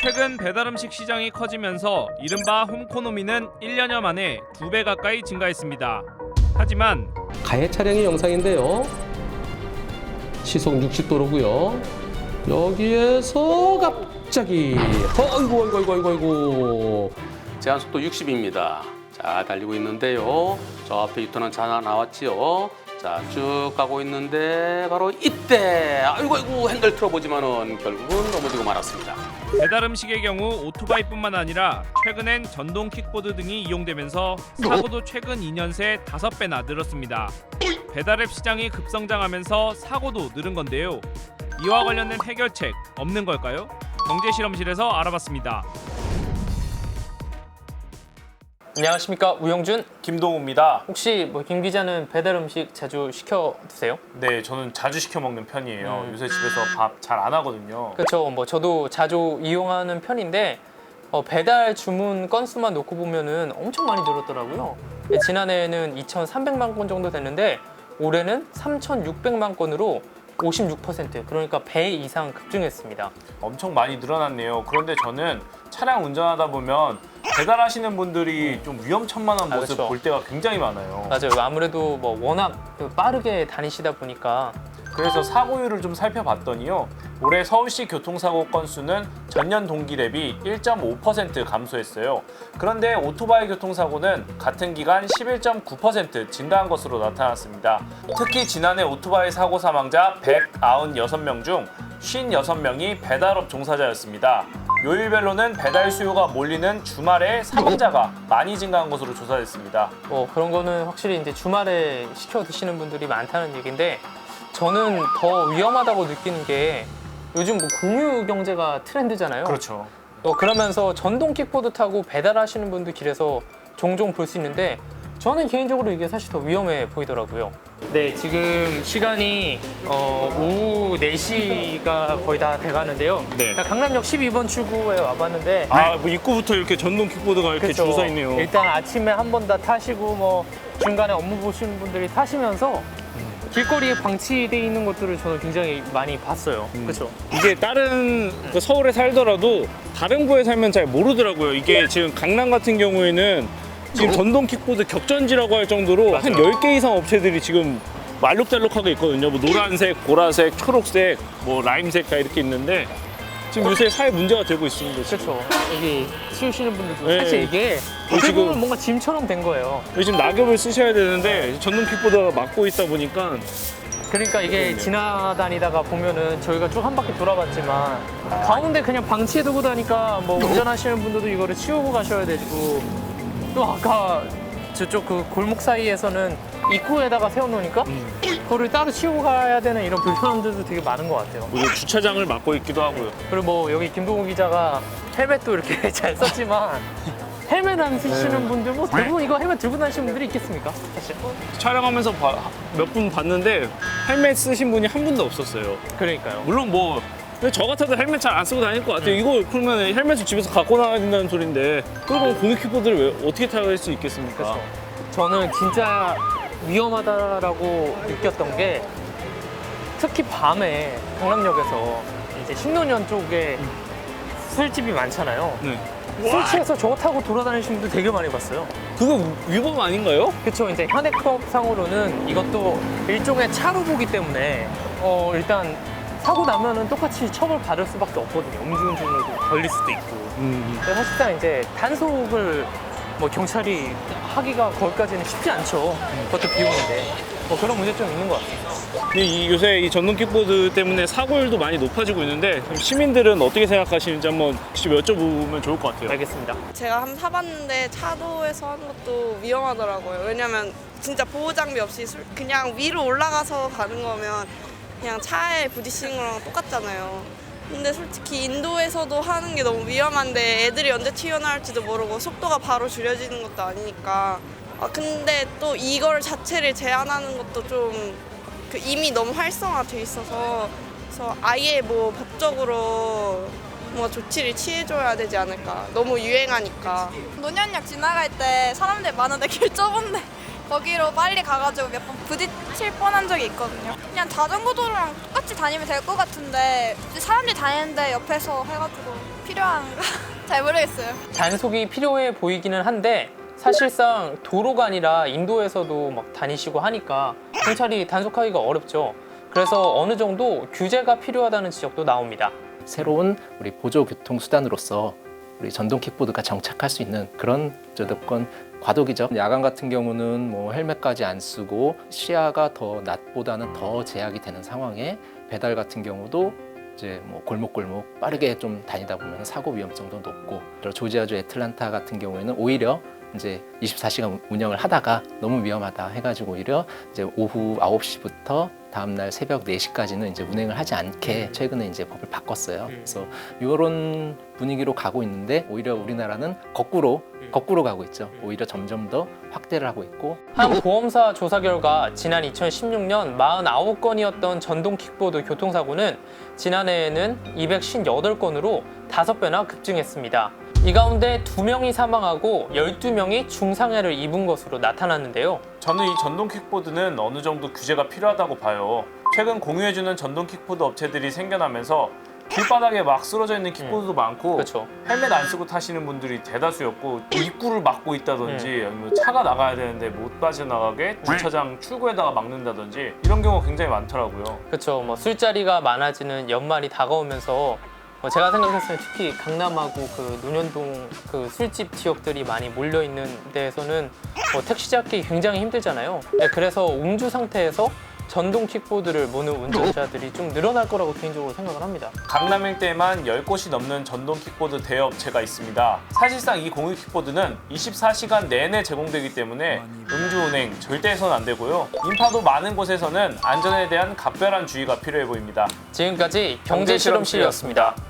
최근 배달음식 시장이 커지면서 이른바 홈코노미는 1년여 만에 2배 가까이 증가했습니다. 하지만 가해 차량의 영상인데요. 시속 60도로고요. 여기에서 갑자기 아이고 제한속도 60입니다. 자, 달리고 있는데요. 저 앞에 유턴한 차 하나 나왔지요. 자, 쭉 가고 있는데 바로 이때 아이고 핸들 틀어보지만은 결국은 넘어지고 말았습니다. 배달음식의 경우 오토바이뿐만 아니라 최근엔 전동 킥보드 등이 이용되면서 사고도 최근 2년 새 5배나 늘었습니다. 배달앱 시장이 급성장하면서 사고도 늘은 건데요. 이와 관련된 해결책 없는 걸까요? 경제실험실에서 알아봤습니다. 안녕하십니까, 우영준. 김동우입니다. 혹시 김 기자는 배달 음식 자주 시켜 드세요? 네, 저는 자주 시켜 먹는 편이에요. 요새 집에서 밥 잘 안 하거든요. 그렇죠. 저도 자주 이용하는 편인데 배달 주문 건수만 놓고 보면은 엄청 많이 늘었더라고요. 지난해에는 2,300만 건 정도 됐는데 올해는 3,600만 건으로 56%, 그러니까 배 이상 급증했습니다. 엄청 많이 늘어났네요. 그런데 저는 차량 운전하다 보면 배달하시는 분들이 좀 위험천만한 모습 그렇죠. 볼 때가 굉장히 많아요. 맞아요. 아무래도 워낙 빠르게 다니시다 보니까. 그래서 사고율을 좀 살펴봤더니요. 올해 서울시 교통사고 건수는 전년 동기 대비 1.5% 감소했어요. 그런데 오토바이 교통사고는 같은 기간 11.9% 증가한 것으로 나타났습니다. 특히 지난해 오토바이 사고 사망자 196명 중 56명이 배달업 종사자였습니다. 요일별로는 배달 수요가 몰리는 주말에 사망자가 많이 증가한 것으로 조사됐습니다. 그런 거는 확실히 이제 주말에 시켜 드시는 분들이 많다는 얘기인데, 저는 더 위험하다고 느끼는 게 요즘 공유 경제가 트렌드잖아요. 그렇죠. 그러면서 전동 킥보드 타고 배달하시는 분들 길에서 종종 볼 수 있는데, 저는 개인적으로 이게 사실 더 위험해 보이더라고요. 네, 지금 시간이 오후 4시가 거의 다 돼가는데요. 네. 강남역 12번 출구에 와봤는데, 입구부터 이렇게 전동 킥보드가 이렇게 그쵸. 줄 서 있네요. 일단 아침에 한 번 다 타시고 중간에 업무 보시는 분들이 타시면서 길거리에 방치돼 있는 것들을 저는 굉장히 많이 봤어요. 그렇죠. 이게 다른 서울에 살더라도 다른 구에 살면 잘 모르더라고요. 이게 지금 강남 같은 경우에는 지금 전동 킥보드 격전지라고 할 정도로 한 10개 이상 업체들이 지금 알록달록하게 있거든요. 노란색, 보라색, 초록색, 라임색 다 이렇게 있는데 지금 요새 사회 문제가 되고 있습니다. 지금. 그렇죠. 여기 치우시는 분들도 네. 사실 이게 지금- 지금 뭔가 짐처럼 된 거예요. 지금 낙엽을 쓰셔야 되는데 전동 킥보드가 막고 있다 보니까 그러니까 이게 지나다니다가 보면은 저희가 쭉 한 바퀴 돌아봤지만 가운데 그냥 방치해 두고 다니까 운전하시는 분들도 이거를 치우고 가셔야 되고, 또 아까 저쪽 그 골목 사이에서는 입구에다가 세워놓으니까 그거를 따로 치우고 가야 되는 이런 불편함들도 되게 많은 것 같아요. 주차장을 막고 있기도 하고요. 그리고 여기 김동우 기자가 헬멧도 이렇게 잘 썼지만 헬멧 안 쓰시는 분들 대부분 이거 헬멧 들고 다니시는 분들이 있겠습니까? 사실. 촬영하면서 몇 분 봤는데 헬멧 쓰신 분이 한 분도 없었어요. 그러니까요. 물론 근데 저 같아도 헬멧 잘 안 쓰고 다닐 것 같아요. 이거 그러면 헬멧을 집에서 갖고 나와야 된다는 소린데 그럼 공유 킥보드를 왜 어떻게 탈 수 있겠습니까? 그렇죠. 저는 진짜 위험하다라고 느꼈던 게, 특히 밤에 강남역에서 이제 신논현 쪽에 술집이 많잖아요. 네. 술 취해서 저거 타고 돌아다니시는 분들 되게 많이 봤어요. 그거 위법 아닌가요? 그렇죠. 이제 현행법상으로는 이것도 일종의 차로보기 때문에 일단 사고 나면은 똑같이 처벌 받을 수밖에 없거든요. 음주운전으로 걸릴 수도 있고. 근데 사실상 이제 단속을 경찰이 하기가 거기까지는 쉽지 않죠. 그것도 비용인데 그런 문제점이 있는 것 같아요. 요새 이 전동 킥보드 때문에 사고율도 많이 높아지고 있는데 시민들은 어떻게 생각하시는지 한번 직접 여쭤보면 좋을 것 같아요. 알겠습니다. 제가 한번 타봤는데 차도에서 하는 것도 위험하더라고요. 왜냐면 진짜 보호 장비 없이 그냥 위로 올라가서 가는 거면 그냥 차에 부딪히는 거랑 똑같잖아요. 근데 솔직히 인도에서도 하는 게 너무 위험한데 애들이 언제 튀어나올지도 모르고 속도가 바로 줄여지는 것도 아니니까. 근데 또 이걸 자체를 제한하는 것도 좀 이미 너무 활성화돼 있어서 그래서 아예 법적으로 조치를 취해줘야 되지 않을까. 너무 유행하니까. 논현역 지나갈 때 사람들 많은데 길 좁은데 거기로 빨리 가가지고 몇 번 부딪힐 뻔한 적이 있거든요. 그냥 자전거 도로랑 똑같이 다니면 될 것 같은데 사람들이 다니는데 옆에서 해가지고 필요한가? 잘 모르겠어요. 단속이 필요해 보이기는 한데 사실상 도로가 아니라 인도에서도 막 다니시고 하니까 경찰이 단속하기가 어렵죠. 그래서 어느 정도 규제가 필요하다는 지적도 나옵니다. 새로운 우리 보조 교통 수단으로서 우리 전동 킥보드가 정착할 수 있는 그런 저작권 과도기죠. 야간 같은 경우는 뭐 헬멧까지 안 쓰고 시야가 더 낮보다는 더 제약이 되는 상황에 배달 같은 경우도 이제 뭐 골목골목 빠르게 좀 다니다 보면 사고 위험성도 높고, 조지아주 애틀란타 같은 경우에는 오히려 이제 24시간 운영을 하다가 너무 위험하다 해가지고 오히려 이제 오후 9시부터 다음날 새벽 4시까지는 이제 운행을 하지 않게 최근에 이제 법을 바꿨어요. 그래서 이런 분위기로 가고 있는데 오히려 우리나라는 거꾸로 가고 있죠. 오히려 점점 더 확대를 하고 있고. 한 보험사 조사 결과 지난 2016년 49건이었던 전동 킥보드 교통사고는 지난해에는 258건으로 5배나 급증했습니다. 이 가운데 2명이 사망하고 12명이 중상해를 입은 것으로 나타났는데요. 저는 이 전동 킥보드는 어느 정도 규제가 필요하다고 봐요. 최근 공유해주는 전동 킥보드 업체들이 생겨나면서 길바닥에 막 쓰러져 있는 킥보드도 많고, 그렇죠. 헬멧 안 쓰고 타시는 분들이 대다수였고, 입구를 막고 있다든지 아니면 차가 나가야 되는데 못 빠져나가게 주차장 출구에다가 막는다든지 이런 경우가 굉장히 많더라고요. 그렇죠. 뭐 술자리가 많아지는 연말이 다가오면서 제가 생각했을 때 특히 강남하고 그 논현동 그 술집 지역들이 많이 몰려 있는 데에서는 택시 잡기 굉장히 힘들잖아요. 네, 그래서 음주 상태에서 전동 킥보드를 모는 운전자들이 좀 늘어날 거라고 개인적으로 생각을 합니다. 강남 일대에만 10곳이 넘는 전동 킥보드 대여업체가 있습니다. 사실상 이 공유 킥보드는 24시간 내내 제공되기 때문에 음주운행 절대 해서는 안 되고요. 인파도 많은 곳에서는 안전에 대한 각별한 주의가 필요해 보입니다. 지금까지 경제실험실이었습니다.